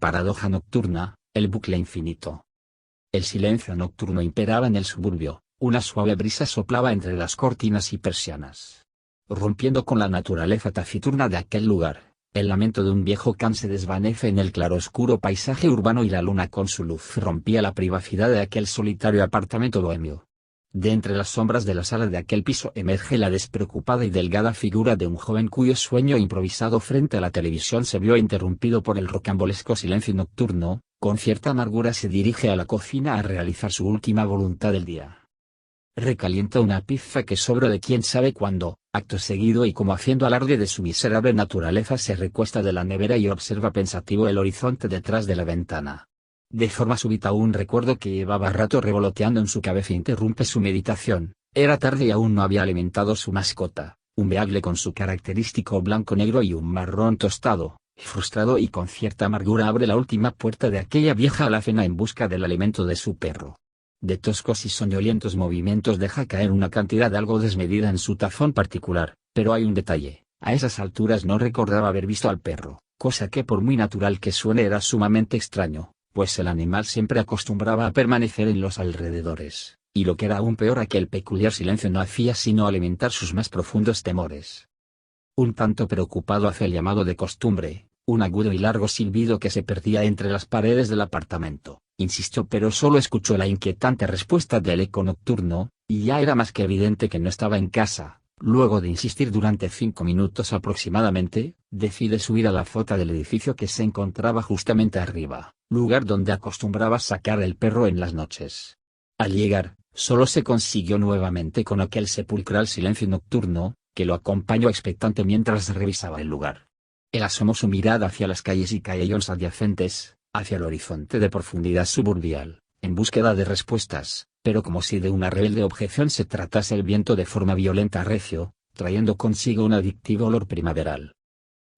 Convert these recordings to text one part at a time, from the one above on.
Paradoja nocturna, el bucle infinito. El silencio nocturno imperaba en el suburbio, una suave brisa soplaba entre las cortinas y persianas. Rompiendo con la naturaleza taciturna de aquel lugar, el lamento de un viejo can se desvanece en el claroscuro paisaje urbano y la luna con su luz rompía la privacidad de aquel solitario apartamento bohemio. De entre las sombras de la sala de aquel piso emerge la despreocupada y delgada figura de un joven cuyo sueño improvisado frente a la televisión se vio interrumpido por el rocambolesco silencio nocturno. Con cierta amargura se dirige a la cocina a realizar su última voluntad del día. Recalienta una pizza que sobró de quién sabe cuándo, acto seguido y como haciendo alarde de su miserable naturaleza se recuesta de la nevera y observa pensativo el horizonte detrás de la ventana. De forma súbita un recuerdo que llevaba rato revoloteando en su cabeza interrumpe su meditación. Era tarde y aún no había alimentado su mascota, un beagle con su característico blanco-negro y un marrón tostado. Frustrado y con cierta amargura abre la última puerta de aquella vieja alacena en busca del alimento de su perro. De toscos y soñolientos movimientos deja caer una cantidad algo desmedida en su tazón particular, pero hay un detalle: a esas alturas no recordaba haber visto al perro, cosa que por muy natural que suene era sumamente extraño, pues el animal siempre acostumbraba a permanecer en los alrededores, y lo que era aún peor aquel peculiar silencio no hacía sino alimentar sus más profundos temores. Un tanto preocupado hace el llamado de costumbre, un agudo y largo silbido que se perdía entre las paredes del apartamento. Insistió pero solo escuchó la inquietante respuesta del eco nocturno, y ya era más que evidente que no estaba en casa. Luego de insistir durante 5 minutos aproximadamente, decide subir a la azotea del edificio que se encontraba justamente arriba, lugar donde acostumbraba sacar el perro en las noches. Al llegar, solo se consiguió nuevamente con aquel sepulcral silencio nocturno, que lo acompañó expectante mientras revisaba el lugar. Él asomó su mirada hacia las calles y callejones adyacentes, hacia el horizonte de profundidad suburbial, en búsqueda de respuestas, pero como si de una rebelde objeción se tratase el viento de forma violenta recio, trayendo consigo un adictivo olor primaveral.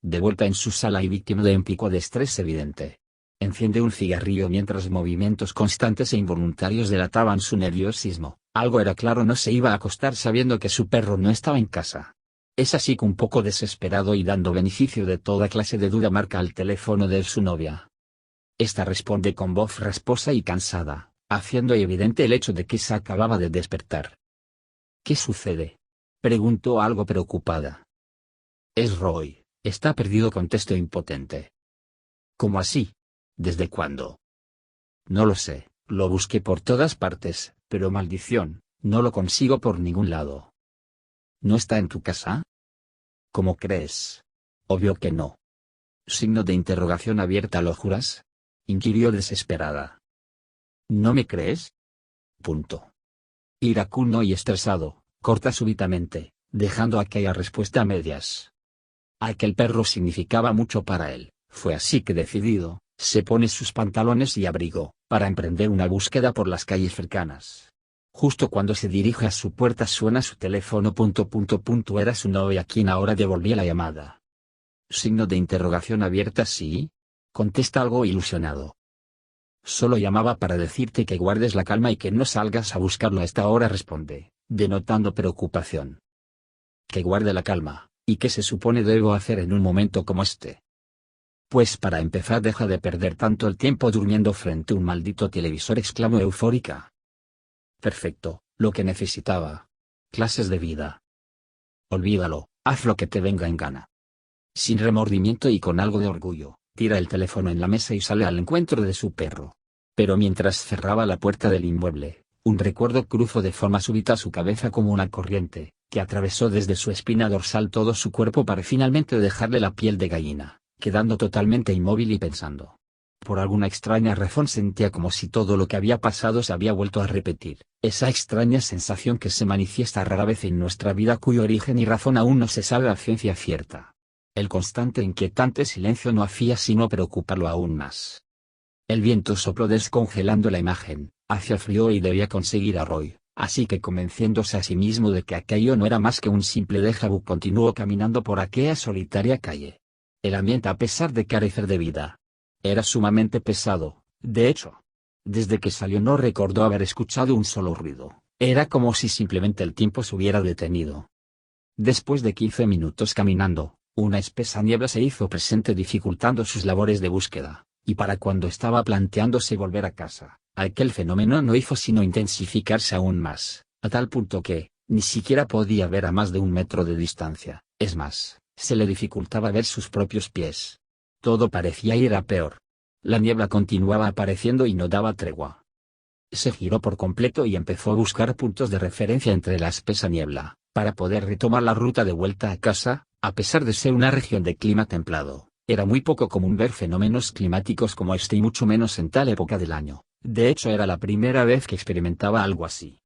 De vuelta en su sala y víctima de un pico de estrés evidente, enciende un cigarrillo mientras movimientos constantes e involuntarios delataban su nerviosismo. Algo era claro: no se iba a acostar sabiendo que su perro no estaba en casa. Es así que un poco desesperado y dando beneficio de toda clase de duda marca al teléfono de su novia. Esta responde con voz rasposa y cansada, haciendo evidente el hecho de que se acababa de despertar. ¿Qué sucede?, preguntó algo preocupada. Es Roy, está perdido, contestó impotente. ¿Cómo así? ¿Desde cuándo? No lo sé, lo busqué por todas partes, pero maldición, no lo consigo por ningún lado. ¿No está en tu casa? ¿Cómo crees? Obvio que no. Signo de interrogación abierta. ¿Lo juras?, inquirió desesperada. ¿No me crees? Punto. Iracundo y estresado, corta súbitamente, dejando aquella respuesta a medias. Aquel perro significaba mucho para él, fue así que decidido, se pone sus pantalones y abrigo, para emprender una búsqueda por las calles cercanas. Justo cuando se dirige a su puerta suena su teléfono. Era su novia quien ahora devolvía la llamada. Signo de interrogación abierta. ¿Sí? Contesta algo ilusionado. Solo llamaba para decirte que guardes la calma y que no salgas a buscarlo a esta hora, responde, denotando preocupación. Que guarde la calma, ¿y qué se supone debo hacer en un momento como este? Pues para empezar deja de perder tanto el tiempo durmiendo frente a un maldito televisor, exclamó eufórica. Perfecto, lo que necesitaba. Clases de vida. Olvídalo, haz lo que te venga en gana. Sin remordimiento y con algo de orgullo, tira el teléfono en la mesa y sale al encuentro de su perro. Pero mientras cerraba la puerta del inmueble, un recuerdo cruzó de forma súbita su cabeza como una corriente, que atravesó desde su espina dorsal todo su cuerpo para finalmente dejarle la piel de gallina, quedando totalmente inmóvil y pensando. Por alguna extraña razón sentía como si todo lo que había pasado se había vuelto a repetir, esa extraña sensación que se manifiesta rara vez en nuestra vida, cuyo origen y razón aún no se sabe a ciencia cierta. El constante e inquietante silencio no hacía sino preocuparlo aún más. El viento sopló descongelando la imagen, hacía frío y debía conseguir a Roy, así que convenciéndose a sí mismo de que aquello no era más que un simple déjà vu, continuó caminando por aquella solitaria calle. El ambiente, a pesar de carecer de vida, era sumamente pesado. De hecho, desde que salió no recordó haber escuchado un solo ruido, era como si simplemente el tiempo se hubiera detenido. Después de 15 minutos caminando, una espesa niebla se hizo presente dificultando sus labores de búsqueda, y para cuando estaba planteándose volver a casa, aquel fenómeno no hizo sino intensificarse aún más, a tal punto que, ni siquiera podía ver a más de 1 metro de distancia, es más, se le dificultaba ver sus propios pies. Todo parecía ir a peor. La niebla continuaba apareciendo y no daba tregua. Se giró por completo y empezó a buscar puntos de referencia entre la espesa niebla, para poder retomar la ruta de vuelta a casa. A pesar de ser una región de clima templado, era muy poco común ver fenómenos climáticos como este y mucho menos en tal época del año. De hecho era la primera vez que experimentaba algo así.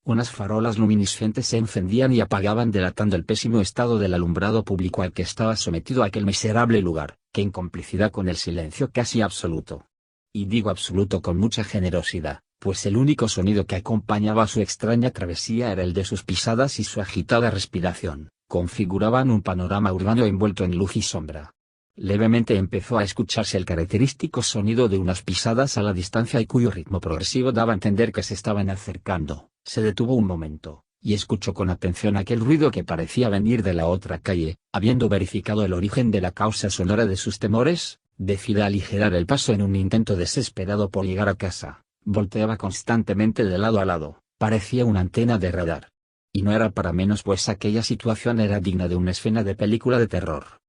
Unas farolas luminiscentes se encendían y apagaban delatando el pésimo estado del alumbrado público al que estaba sometido aquel miserable lugar, que en complicidad con el silencio casi absoluto. Y digo absoluto con mucha generosidad, pues el único sonido que acompañaba a su extraña travesía era el de sus pisadas y su agitada respiración, configuraban un panorama urbano envuelto en luz y sombra. Levemente empezó a escucharse el característico sonido de unas pisadas a la distancia y cuyo ritmo progresivo daba a entender que se estaban acercando. Se detuvo un momento, y escuchó con atención aquel ruido que parecía venir de la otra calle. Habiendo verificado el origen de la causa sonora de sus temores, decide aligerar el paso en un intento desesperado por llegar a casa. Volteaba constantemente de lado a lado, parecía una antena de radar. Y no era para menos pues aquella situación era digna de una escena de película de terror.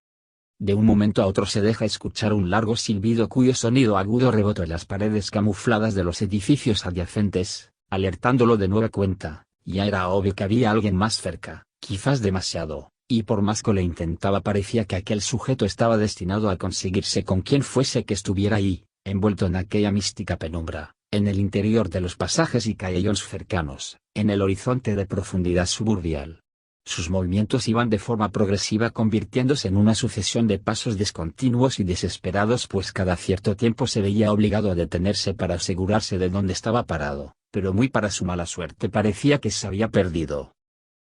De un momento a otro se deja escuchar un largo silbido cuyo sonido agudo rebotó en las paredes camufladas de los edificios adyacentes, alertándolo de nueva cuenta. Ya era obvio que había alguien más cerca, quizás demasiado, y por más que lo intentaba parecía que aquel sujeto estaba destinado a conseguirse con quien fuese que estuviera ahí, envuelto en aquella mística penumbra, en el interior de los pasajes y callejones cercanos, en el horizonte de profundidad suburbial. Sus movimientos iban de forma progresiva convirtiéndose en una sucesión de pasos discontinuos y desesperados pues cada cierto tiempo se veía obligado a detenerse para asegurarse de dónde estaba parado, pero muy para su mala suerte parecía que se había perdido.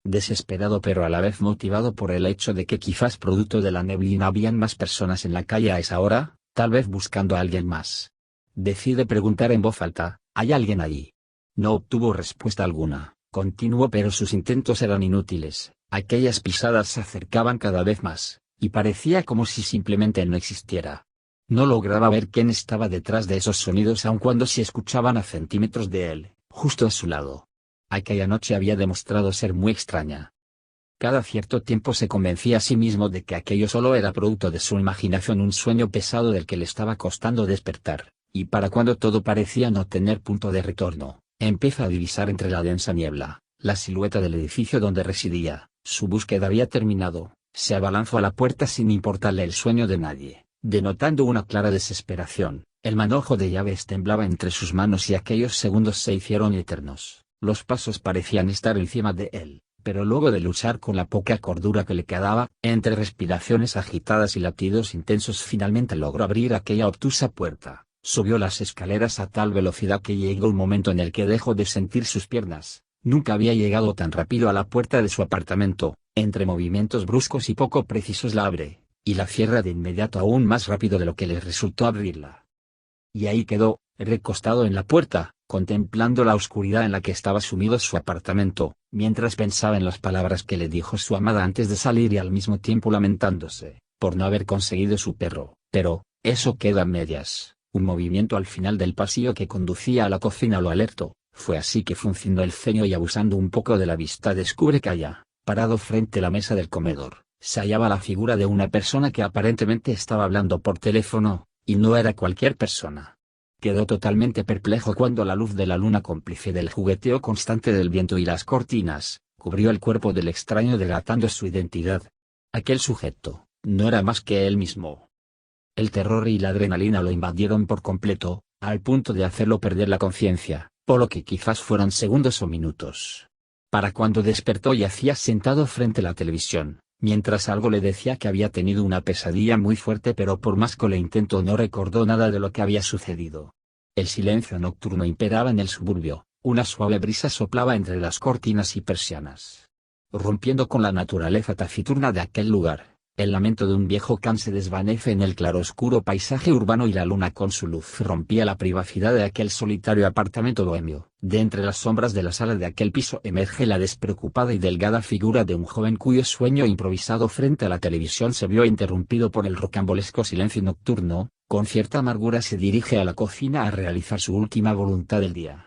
Desesperado pero a la vez motivado por el hecho de que quizás producto de la neblina habían más personas en la calle a esa hora, tal vez buscando a alguien más. Decide preguntar en voz alta, ¿hay alguien ahí? No obtuvo respuesta alguna. Continuó pero sus intentos eran inútiles, aquellas pisadas se acercaban cada vez más, y parecía como si simplemente no existiera. No lograba ver quién estaba detrás de esos sonidos aun cuando se escuchaban a centímetros de él, justo a su lado. Aquella noche había demostrado ser muy extraña. Cada cierto tiempo se convencía a sí mismo de que aquello solo era producto de su imaginación, un sueño pesado del que le estaba costando despertar, y para cuando todo parecía no tener punto de retorno, empieza a divisar entre la densa niebla la silueta del edificio donde residía. Su búsqueda había terminado, se abalanzó a la puerta sin importarle el sueño de nadie, denotando una clara desesperación. El manojo de llaves temblaba entre sus manos y aquellos segundos se hicieron eternos. Los pasos parecían estar encima de él, pero luego de luchar con la poca cordura que le quedaba, entre respiraciones agitadas y latidos intensos finalmente logró abrir aquella obtusa puerta. Subió las escaleras a tal velocidad que llegó un momento en el que dejó de sentir sus piernas. Nunca había llegado tan rápido a la puerta de su apartamento. Entre movimientos bruscos y poco precisos la abre, y la cierra de inmediato aún más rápido de lo que le resultó abrirla. Y ahí quedó, recostado en la puerta, contemplando la oscuridad en la que estaba sumido su apartamento, mientras pensaba en las palabras que le dijo su amada antes de salir y al mismo tiempo lamentándose, por no haber conseguido su perro. Pero, eso queda a medias. Un movimiento al final del pasillo que conducía a la cocina lo alertó. Fue así que frunciendo el ceño y abusando un poco de la vista descubre que allá, parado frente a la mesa del comedor, se hallaba la figura de una persona que aparentemente estaba hablando por teléfono, y no era cualquier persona. Quedó totalmente perplejo cuando la luz de la luna, cómplice del jugueteo constante del viento y las cortinas, cubrió el cuerpo del extraño delatando su identidad. Aquel sujeto, no era más que él mismo. El terror y la adrenalina lo invadieron por completo, al punto de hacerlo perder la conciencia, por lo que quizás fueran segundos o minutos. Para cuando despertó yacía sentado frente a la televisión, mientras algo le decía que había tenido una pesadilla muy fuerte, pero por más que lo intentó no recordó nada de lo que había sucedido. El silencio nocturno imperaba en el suburbio, una suave brisa soplaba entre las cortinas y persianas, rompiendo con la naturaleza taciturna de aquel lugar. El lamento de un viejo can se desvanece en el claroscuro paisaje urbano y la luna con su luz rompía la privacidad de aquel solitario apartamento bohemio. De entre las sombras de la sala de aquel piso emerge la despreocupada y delgada figura de un joven cuyo sueño improvisado frente a la televisión se vio interrumpido por el rocambolesco silencio nocturno, Con cierta amargura se dirige a la cocina a realizar su última voluntad del día.